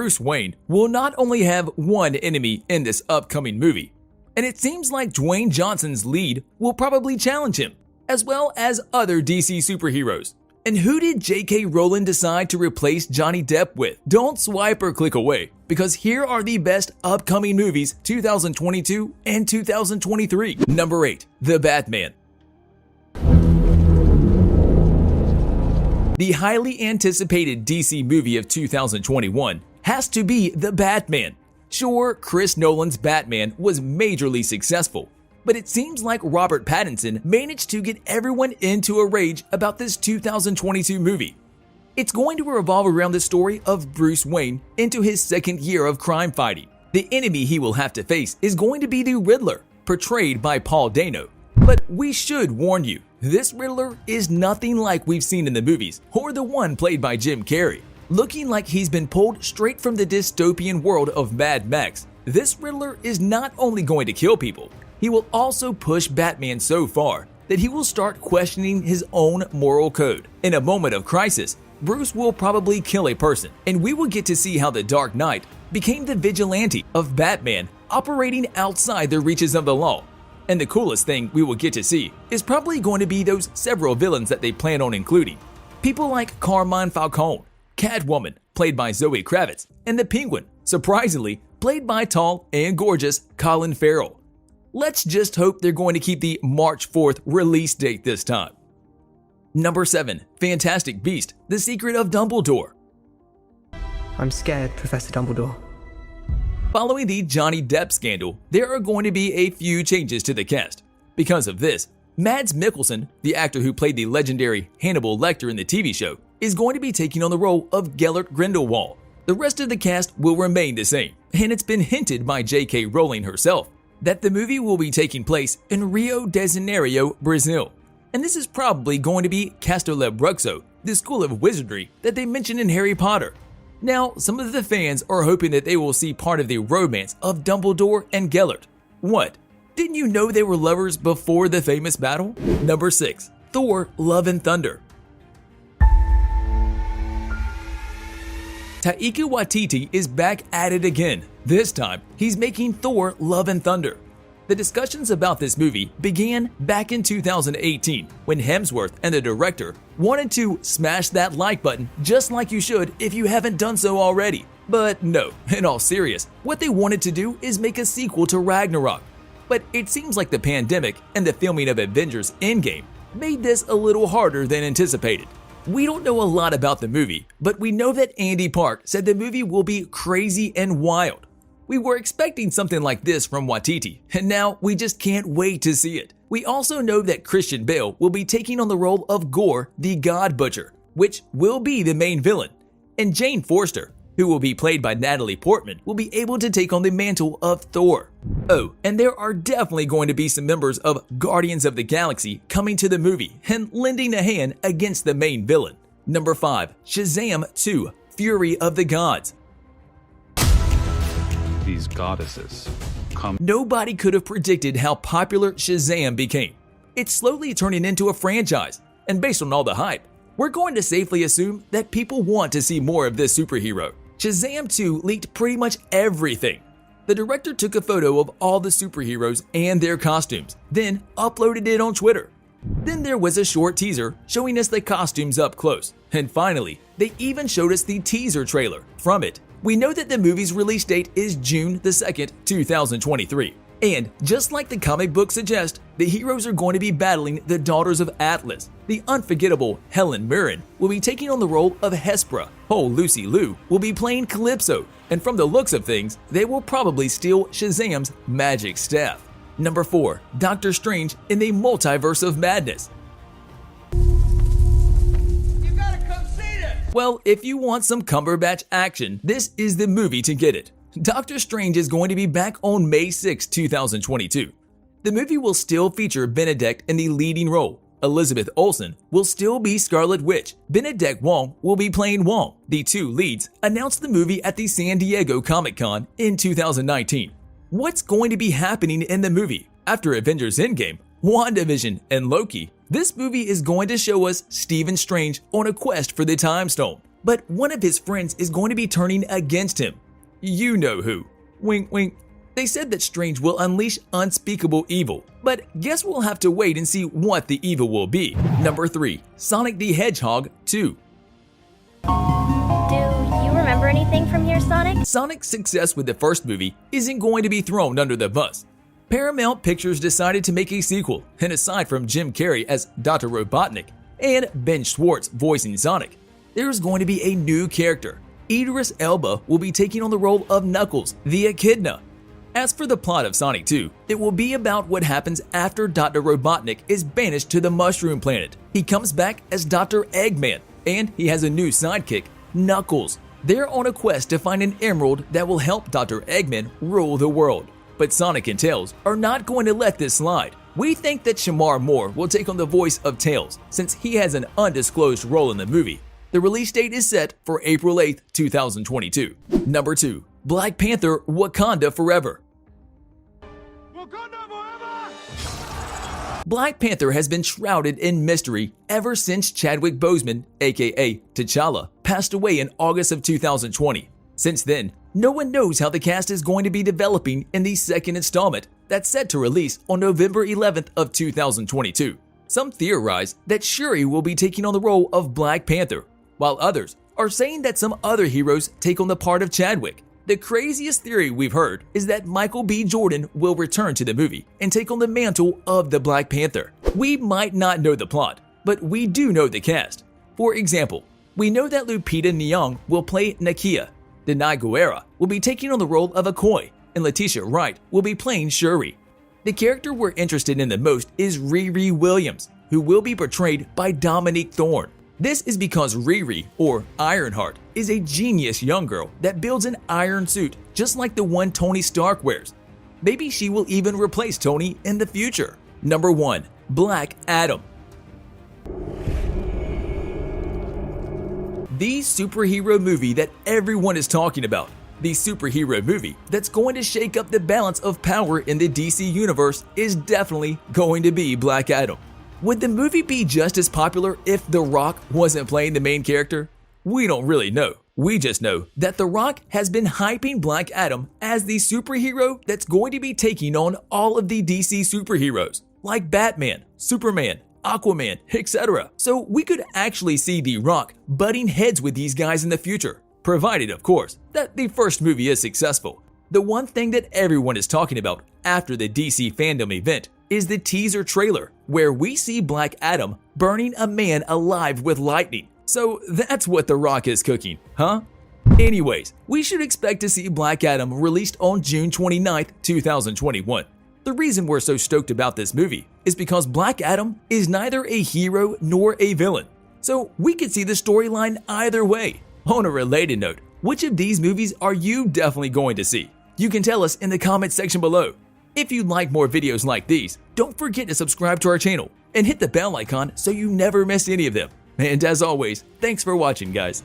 Bruce Wayne will not only have one enemy in this upcoming movie, and it seems like Dwayne Johnson's lead will probably challenge him, as well as other DC superheroes. And who did J.K. Rowling decide to replace Johnny Depp with? Don't swipe or click away, because here are the best upcoming movies 2022 and 2023. Number 8. The Batman. The highly anticipated DC movie of 2021 has to be The Batman. Sure, Chris Nolan's Batman was majorly successful, but it seems like Robert Pattinson managed to get everyone into a rage about this 2022 movie. It's going to revolve around the story of Bruce Wayne into his second year of crime fighting. The enemy he will have to face is going to be the Riddler, portrayed by Paul Dano. But we should warn you, this Riddler is nothing like we've seen in the movies or the one played by Jim Carrey. Looking like he's been pulled straight from the dystopian world of Mad Max, this Riddler is not only going to kill people, he will also push Batman so far that he will start questioning his own moral code. In a moment of crisis, Bruce will probably kill a person, and we will get to see how the Dark Knight became the vigilante of Batman operating outside the reaches of the law. And the coolest thing we will get to see is probably going to be those several villains that they plan on including. People like Carmine Falcone, Catwoman, played by Zoe Kravitz, and the Penguin, surprisingly, played by tall and gorgeous Colin Farrell. Let's just hope they're going to keep the March 4th release date this time. Number 7. Fantastic Beast: The Secret of Dumbledore. I'm scared, Professor Dumbledore. Following the Johnny Depp scandal, there are going to be a few changes to the cast. Because of this, Mads Mikkelsen, the actor who played the legendary Hannibal Lecter in the TV show, is going to be taking on the role of Gellert Grindelwald. The rest of the cast will remain the same, and it's been hinted by J.K. Rowling herself that the movie will be taking place in Rio de Janeiro, Brazil. And this is probably going to be Castelo Bruxo, the school of wizardry that they mentioned in Harry Potter. Now, some of the fans are hoping that they will see part of the romance of Dumbledore and Gellert. What? Didn't you know they were lovers before the famous battle? Number 6. Thor: Love and Thunder. Taika Waititi is back at it again. This time, he's making Thor: Love and Thunder. The discussions about this movie began back in 2018 when Hemsworth and the director wanted to smash that like button just like you should if you haven't done so already. But no, in all seriousness, what they wanted to do is make a sequel to Ragnarok. But it seems like the pandemic and the filming of Avengers Endgame made this a little harder than anticipated. We don't know a lot about the movie, but we know that Andy Park said the movie will be crazy and wild. We were expecting something like this from Waititi, and now we just can't wait to see it. We also know that Christian Bale will be taking on the role of Gore the God Butcher, which will be the main villain, and Jane Forster, who will be played by Natalie Portman, will be able to take on the mantle of Thor. Oh, and there are definitely going to be some members of Guardians of the Galaxy coming to the movie and lending a hand against the main villain. Number 5. Shazam 2: Fury of the Gods. These goddesses come. Nobody could have predicted how popular Shazam became. It's slowly turning into a franchise, and based on all the hype, we're going to safely assume that people want to see more of this superhero. Shazam 2 leaked pretty much everything. The director took a photo of all the superheroes and their costumes, then uploaded it on Twitter. Then there was a short teaser showing us the costumes up close, and finally, they even showed us the teaser trailer. From it, we know that the movie's release date is June 2nd, 2023. And just like the comic book suggests, the heroes are going to be battling the Daughters of Atlas. The unforgettable Helen Mirren will be taking on the role of Hespera. Lucy Liu will be playing Calypso, and from the looks of things, they will probably steal Shazam's magic staff. Number 4. Doctor Strange in the Multiverse of Madness. Well, if you want some Cumberbatch action, this is the movie to get it. Doctor Strange is going to be back on May 6, 2022. The movie will still feature Benedict in the leading role. Elizabeth Olsen will still be Scarlet Witch. Benedict Wong will be playing Wong. The two leads announced the movie at the San Diego Comic-Con in 2019. What's going to be happening in the movie? After Avengers Endgame, WandaVision, and Loki, this movie is going to show us Stephen Strange on a quest for the Time Stone. but one of his friends is going to be turning against him. You know who. Wink, wink. They said that Strange will unleash unspeakable evil, but guess we'll have to wait and see what the evil will be. Number 3. Sonic the Hedgehog 2. Do you remember anything from here, Sonic? Sonic's success with the first movie isn't going to be thrown under the bus. Paramount Pictures decided to make a sequel, and aside from Jim Carrey as Dr. Robotnik and Ben Schwartz voicing Sonic, there's going to be a new character. Idris Elba will be taking on the role of Knuckles, the Echidna. As for the plot of Sonic 2, it will be about what happens after Dr. Robotnik is banished to the Mushroom Planet. He comes back as Dr. Eggman, and he has a new sidekick, Knuckles. They're on a quest to find an emerald that will help Dr. Eggman rule the world. But Sonic and Tails are not going to let this slide. We think that Shamar Moore will take on the voice of Tails, since he has an undisclosed role in the movie. The release date is set for April 8, 2022. Number 2. Black Panther Wakanda Forever. Black Panther has been shrouded in mystery ever since Chadwick Boseman, aka T'Challa, passed away in August of 2020. Since then, no one knows how the cast is going to be developing in the second installment that's set to release on November 11th of 2022. Some theorize that Shuri will be taking on the role of Black Panther, while others are saying that some other heroes take on the part of Chadwick. The craziest theory we've heard is that Michael B. Jordan will return to the movie and take on the mantle of the Black Panther. We might not know the plot, but we do know the cast. For example, we know that Lupita Nyong'o will play Nakia, Denai Guerra will be taking on the role of Okoye, and Letitia Wright will be playing Shuri. The character we're interested in the most is Riri Williams, who will be portrayed by Dominique Thorne. This is because Riri, or Ironheart, is a genius young girl that builds an iron suit just like the one Tony Stark wears. Maybe she will even replace Tony in the future. Number 1. Black Adam. The superhero movie that everyone is talking about. The superhero movie that's going to shake up the balance of power in the DC universe is definitely going to be Black Adam. Would the movie be just as popular if The Rock wasn't playing the main character? We don't really know. We just know that The Rock has been hyping Black Adam as the superhero that's going to be taking on all of the DC superheroes, like Batman, Superman, Aquaman, etc. So we could actually see The Rock butting heads with these guys in the future, provided, of course, that the first movie is successful. The one thing that everyone is talking about after the DC fandom event is the teaser trailer, where we see Black Adam burning a man alive with lightning. So that's what The Rock is cooking, huh? Anyways, we should expect to see Black Adam released on June 29th, 2021. The reason we're so stoked about this movie is because Black Adam is neither a hero nor a villain. So we could see the storyline either way. On a related note, which of these movies are you definitely going to see? You can tell us in the comments section below. If you'd like more videos like these, don't forget to subscribe to our channel and hit the bell icon so you never miss any of them. And as always, thanks for watching, guys.